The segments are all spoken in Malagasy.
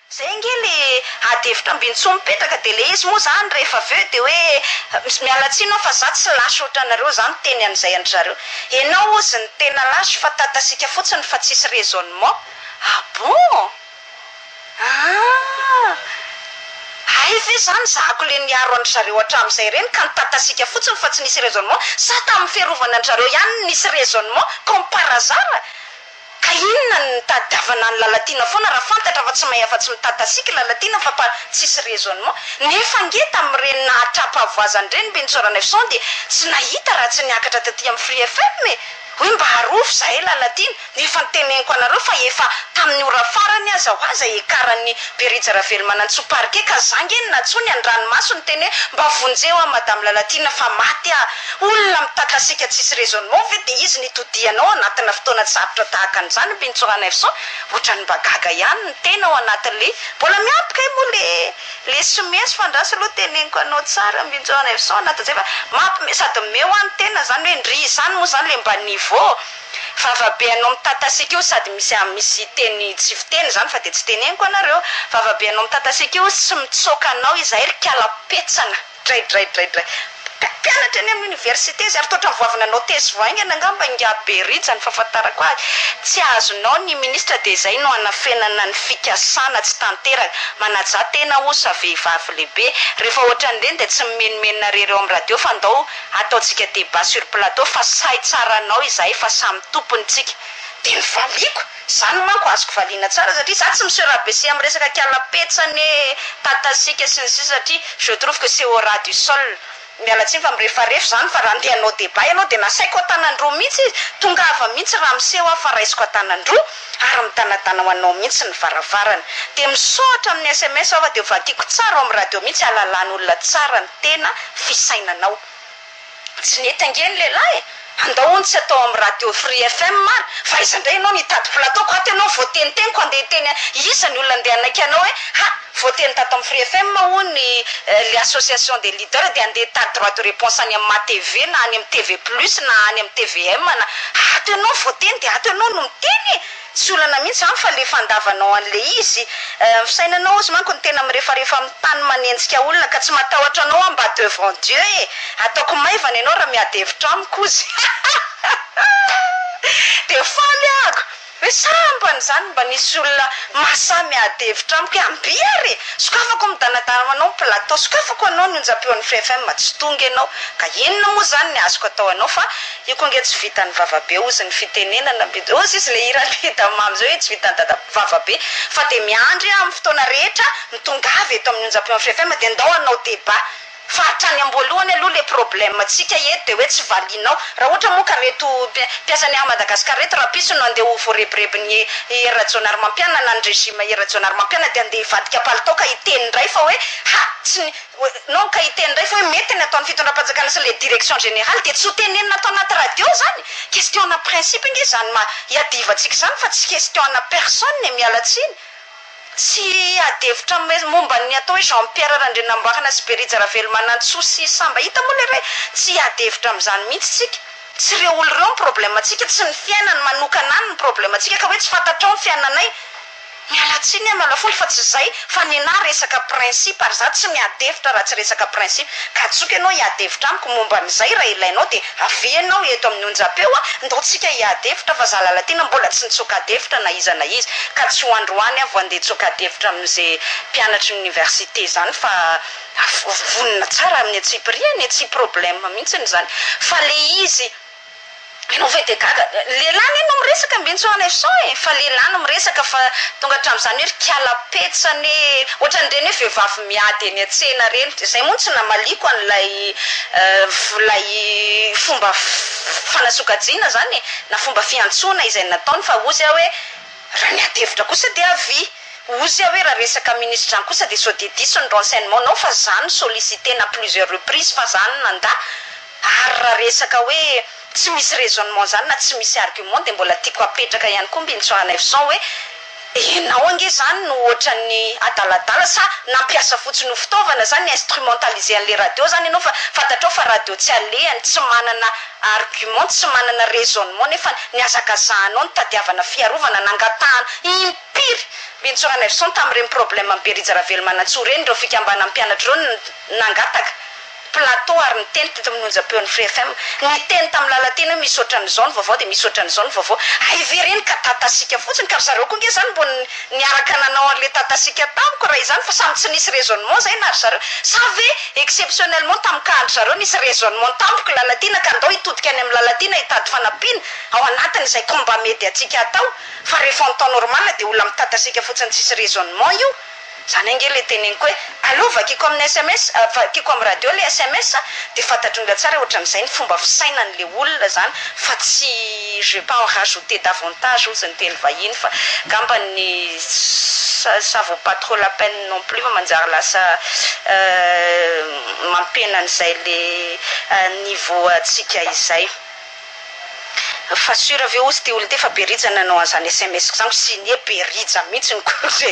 zay nge le adevitra ambintsony mipetraka dia le izy moa zany rehefa aveo dia hoe mialatsiny aho fa za tsy lasy ohatranareo zany teny an'izay andry zareo ianao ozy ny tena lasy fa tatasika fotsiny fa tsisy raisonnement ah bon ay ve zany zako le niaro andry zareo hatramin'izay reny ka nitatasika fotsiny fa tsy nisy raisonnement sa tamin'ny fiarovana andry zareo ihany nisy raisonnement comme par hasard ka inona ny tadiavana ny lalatina foana raha fantatra fa tsy mahay afa-tsy mitatasiky lalatina fa tsisy raisonnement nefa nge tamin'ireny nahatrapavoazany reny benitsorana efson dia tsy nahita raha tsy niakatra taty amin'ny Free FM hoe mba harofo zahay lalatina nefa niteneniko anareo fa efa tamin'ny ora farany aza ho aza ekaran'ny Berija Ravelonantsoparke ka zange natsony andranomaso ny teny mba vonjeo a madame lalatina fa maty olona mitatasiaka tsisy raisonnement ve dia izy nitodianao anatina fotoana tsarotra tahaka an'izany benitsorana efson ohatrany mba gaga ihany ny tena ao anatin'le mbola miapika i moa le somesy fandrasy aloha teneniko anao tsara benitsorana efson anatin'izay fa sady meo any tena zany hoe ndry izany moa zany le mba niveau vavabe anao mitatasiaka io sady misy teny tsy fiteny zany fa dia tsy teneniko anareo vavabe anao mitatasiaka io tsy mitsoka anao izahay ry kiala-petsana draidraidraidray mpianatra eny amin'ny université izy ary toatra mivoavana anao tezy voaingana angamba Berija ny fahafantarako azy tsy azonao ny ministra dia izay no anafenana ny fikasana tsy tanteraka manaja tena osa vehivavy lehibe rehefa ohatran'ireny dia tsy mimenomenonareo amin'ny radio fa andao ataontsika débat sur plateau fa say tsaranao izahay fa samy tomponitsika dia nivaliako zany manko azoko valiana tsara satria za tsy miserabesia amin'ny resaka kiala-petsany tatasika sy ny sisa satria je trouve que c'est au ras du sol mialatsiny fa mirefarefa zany fa raha andehanao débat ianao dia nasaiko atanandroa mihitsy izy tonga ava mihitsy raha miseho aho fa raisiko atanandroa ary mitanatana ho anao mihitsy ny varavarana dia misotra amin'ny SMS aho fa dia vakiako tsara ao amin'ny radio mihitsy alalan'olona tsara ny tena fisainanao tsy netangeny lehilahy andao tsy atao amin'ny radio Free FM mara fa izy indray ianao nitady plateau ko aty ianao voateniteniko andeha teny isany olona andeha anaiky anao hoe voateny tato amin'ny Free FM hoy le association des leaders dia andeha tady droit de réponse any amin'ny MATV na any amin'ny TV plus na any amin'ny TVM na ato ianao voateny dia ato ianao no miteny tsy olana mihitsy zany fa le fandavanao an'le izy fisainanao izy manko ny tena mirefarefa amin'ny tany manenjika olona ka tsy matahotra anao amba devant Dieu ataoko maivana ianao raha miadevitra amiko izy dia faly ako hoe sambany zany mba nisy olona masa miadevitra amiko ambiary sokafako midanadana anao plateau sokafako anao ny onjam-peon'ny Free FM tsy tonga ianao ka inona moa zany ny azoko atao anao fa io koa nge tsy vitany vavabe ozy ny fitenenana ozy izy le iraleda mamy zao hoe tsy vitany dada vavabe fa dia miandry amin'ny fotoana rehetra mitonga avy eto amin'ny onjam-peon'ny Free FM dia ndao anao débat fa hatrany amboalohany aloha le problème tsika eto dia hoe tsy valinao raha ohatra moa ka reto mpiasany a Madagasikara reto raha piso no andeha ho voarebirebiny erajonary mampianana ny régime erajonary mampianana dia andeha hivadika palitao ka hiteny indray fa hoe tsy non ka hiteny indray fa hoe mety ny ataon'ny fitondram-panjakana sy le direction générale dia tsy ho tenenina atao anaty radio zany question na principe nge zany hiadivantsika zany fa tsy question na personne mialatsiny tsy adevitra momba ny atao hoe Jean-Pierre Randrinamboakana sy Berija Ravelonantso sy samba hita moa le ray tsy adevitra amin'izany mihitsy tsika tsy ireo olo ireo ny problème tsika tsy ny fiainany manokana any ny problème tsika ka hoe tsy fantatrao ny fiainanay mialatsiny malafolo fa tsy zay fa nena resaka principe ary za tsy miadevitra raha tsy resaka principe ka tsoka ianao hiadevitra amiko momba an'izay raha ilainao dia avenao eto amin'ny onjam-peo ndao tsika hiadevitra fa za lalatina mbola tsy nitsokadevitra na iza na izy ka tsy ho androany avo andeha tsokadevitra amin'izay mpianatra université zany fa vonina tsara amin'ny atsipiriany tsy problème mihitsiny zany fa le izy ianao ve dia gaga lehilahy ianao miresaka benitsorana efson fa lehilahy no miresaka fa tonga hatramin'izany hoe kiala-petsany ohatran'ireny hoe vehivavy miady eny an-tsena reny izay moa tsy namaliko an'ilay fomba fanasokajiana zany na fomba fiantsona izay nataony fa ozy aho hoe raha niadevitra kosa dia avy ozy aho hoe raha resaka ministre any kosa dia sao dia diso ny renseignement nao fa zany sollicité na plusieurs reprises fa zany nanda ary raha resaka hoe tsy misy raisonnement zany na tsy misy argument dia mbola tiako apetraka ihany koa benitsorana efson hoe enao ange zany no ohatran'ny adaladala sa nampiasa fotsiny fitaovana zany instrumentaliser an'le radio zany ianao fa fantatrao fa radio tsy alehany tsy manana argument tsy manana raisonnement nefa niazakazahanao ny tadiavana fiarovana nangatahana impiry Bintsorana Efson tamin'ireny problème amin'ny Berizaravelomanatsy reny ireo fikambanan'ny mpianatra ireo nangataka plateau ary niteny teto amin'ny onjam-peon'ny Free FM niteny tamin'ny lalateny hoe misy ohatran'izao ny vaovao dia misy ohatran'izao ny vaovao aivereny ka tatasika fotsiny ka zareo koa nge zany mbo niaraka nanao an'le tatasika tamiko raha izany fa samy tsy nisy raisonnement zay na ry zareo sa ve exceptionnellement tamin'ny kahandry zareo nisy raisonnement tamiko lalatina ka andao hitodika any amin'ny lalatina hitady fanampiana ao anatin'izay combat médiatique atao fa rehefa en temps normal dia olona mitatasika fotsiny tsisy raisonnement io zany ange le teneniko hoe allo vakiko amin'ny SMS vakiko amin'ny radio le SMS dia fantatr'olona tsara ohatran'izay ny fomba fisainan'le olona zany fa tsy je vais pas en rajouter davantage ozy ny teny vahiny fa gambany ça vaut pas trop la peine non plus fa manjary lasa mampena an'izay le niveau atsika izay fa sûr ave ozy ty olo ty fa Berija nanao an'izany SMS ko zany sy nie Berija mihitsy ny koze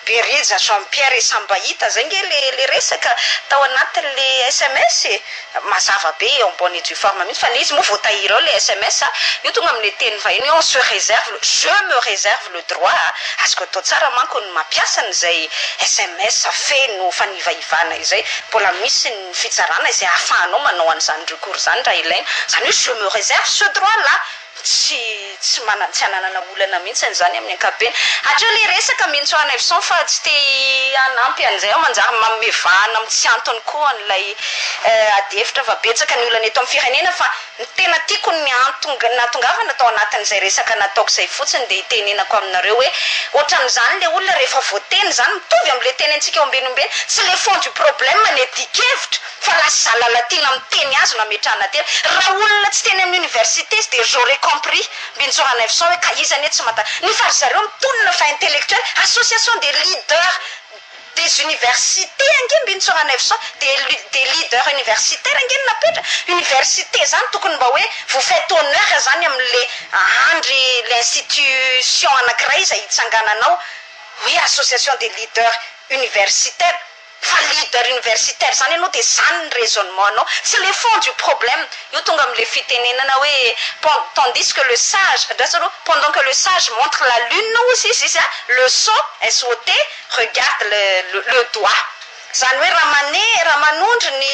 Berija Jean-Pierre Sambahita zay nge le resaka tao anatin'le SMS mazava be en bonne et due forme mihitsy fa le izy moa voatahirao le SMS io tonga amin'le teny vahiny on se réserve je me réserve le droit azoko atao tsara manko ny mampiasa an'izay SMS feno fanivaivana izay mbola misy ny fitsarana izay ahafahanao manao an'izany recours zany raha ilaina zany hoe je me réserve ce droit là tsy ananana olana mihitsy an'izany amin'ny ankapobeny hatreo le resaka Bintsorana Efson fa tsy te hanampy an'izay ao manjary mamevana amin'ny tsy antony koa an'ilay ady hevitra fa betsaka ny olana eto amin'ny firenena fa ny tena tiako ny natongavana tao anatin'izay resaka nataoko izay fotsiny dia hitenenako aminareo hoe ohatran'izany le olona rehefa voateny zany mitovy amin'le tenentsika ombenombeny tsy le fond du problème manedikevitra fa lasa lalatina miteny azy nametrahana tena raha olona tsy teny amin'ny université dia j'aurais compris Bintsorana Efson hoe ka izany tsy mata ny fary zareo mitonona fa intellectuel association des leaders des universités angeny Bintsorana Efson des leaders universitaires angeny napetra université zany tokony mba hoe vous faites honneur zany amin'le andry l'institution anankiray izay hitsangananao hoe association des leaders universitaires fa leader universitaire zany ianao dia zany ny raisonnement anao c'est le fond du problème io tonga amin'le fitenenana hoe tandis que le sage pendant que le sage montre la lune aussi c'est ça le sot SOT regarde le doigt zany hoe raha manondro ny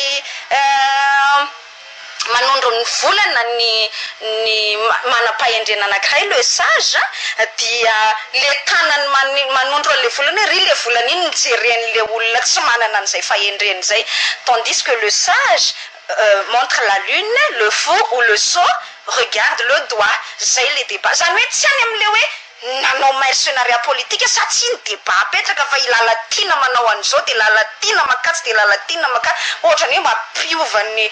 manondro ny volana ny manam-pahendrena anankiray le sage dia le tanany manondro an'le volana ry le volana iny nijeren'le olona tsy manana an'izay fahendreny zay tandis que le sage montre la lune le faux ou le sot regarde le doigt zay le débat zany hoe tsy any amin'le hoe nanao mercenariat politique sa tsy ny débat apetraka fa ilalatina manao an'izao dia lalatina makatsy dia lalatina makatsy ohatrany hoe mampiovany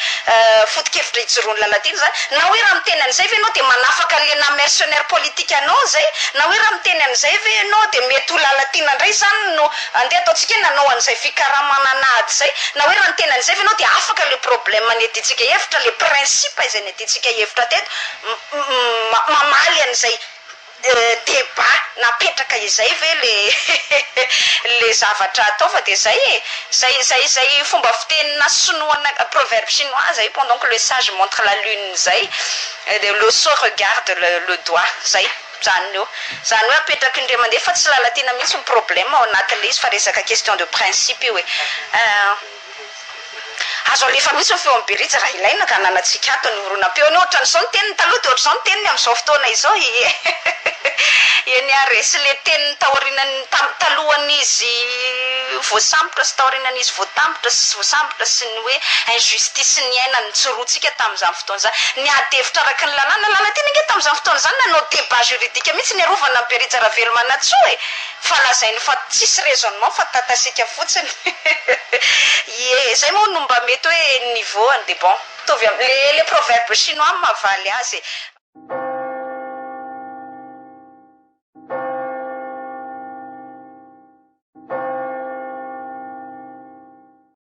foto-kevitra hijoroany lalatina zany na hoe raha miteny an'izay ve ianao dia manafaka lena mercenaire politique anao zay na hoe raha miteny an'izay ve ianao dia mety ho lalatina indray zany no andeha ataontsika hoe nanao an'izay fikaramananady zay na hoe raha miteny an'izay ve ianao dia afaka le problème maneditsika hevitra le principe izay neditsika hevitra teto mamaly an'izay débat napetraka izay ve le zavatra atao fa dia zay zay fomba fitenina sinoana proverbe chinois zay pendant que le sage montre la lune zay le sot regarde le doigt zay zany io zany hoe apetraka indray mandeha fa tsy lalatina mihitsy ny problème ao anatin'le izy fa resaka question de principe io hoe azo alefa mihitsy ny feo amin'ny Berija raha ilaina ka nanatsika ato ny oronam-peony ohatran'izao ny teniny taloha dia ohatr'izao ny teniny amin'izao fotoana izao eny aresy le teniny taorinany talohan'izy voasambotra sy taorinan'izy voatambotra sy voasambotra sy ny hoe injustice ny ainany tsorotsika tamin'izany fotoana zany ny adevitra araka ny lalàna tena nge tamin'izany fotoana zany nanao débat juridique mihitsy ny arovana amin'ny Berizaravelomanatsy hoe fa lazainy fa tsisy raisonnement fa tatasika fotsiny zay moa no mba mety hoe niveau any dia bon mitovy le proverbe chinois mahavaly azy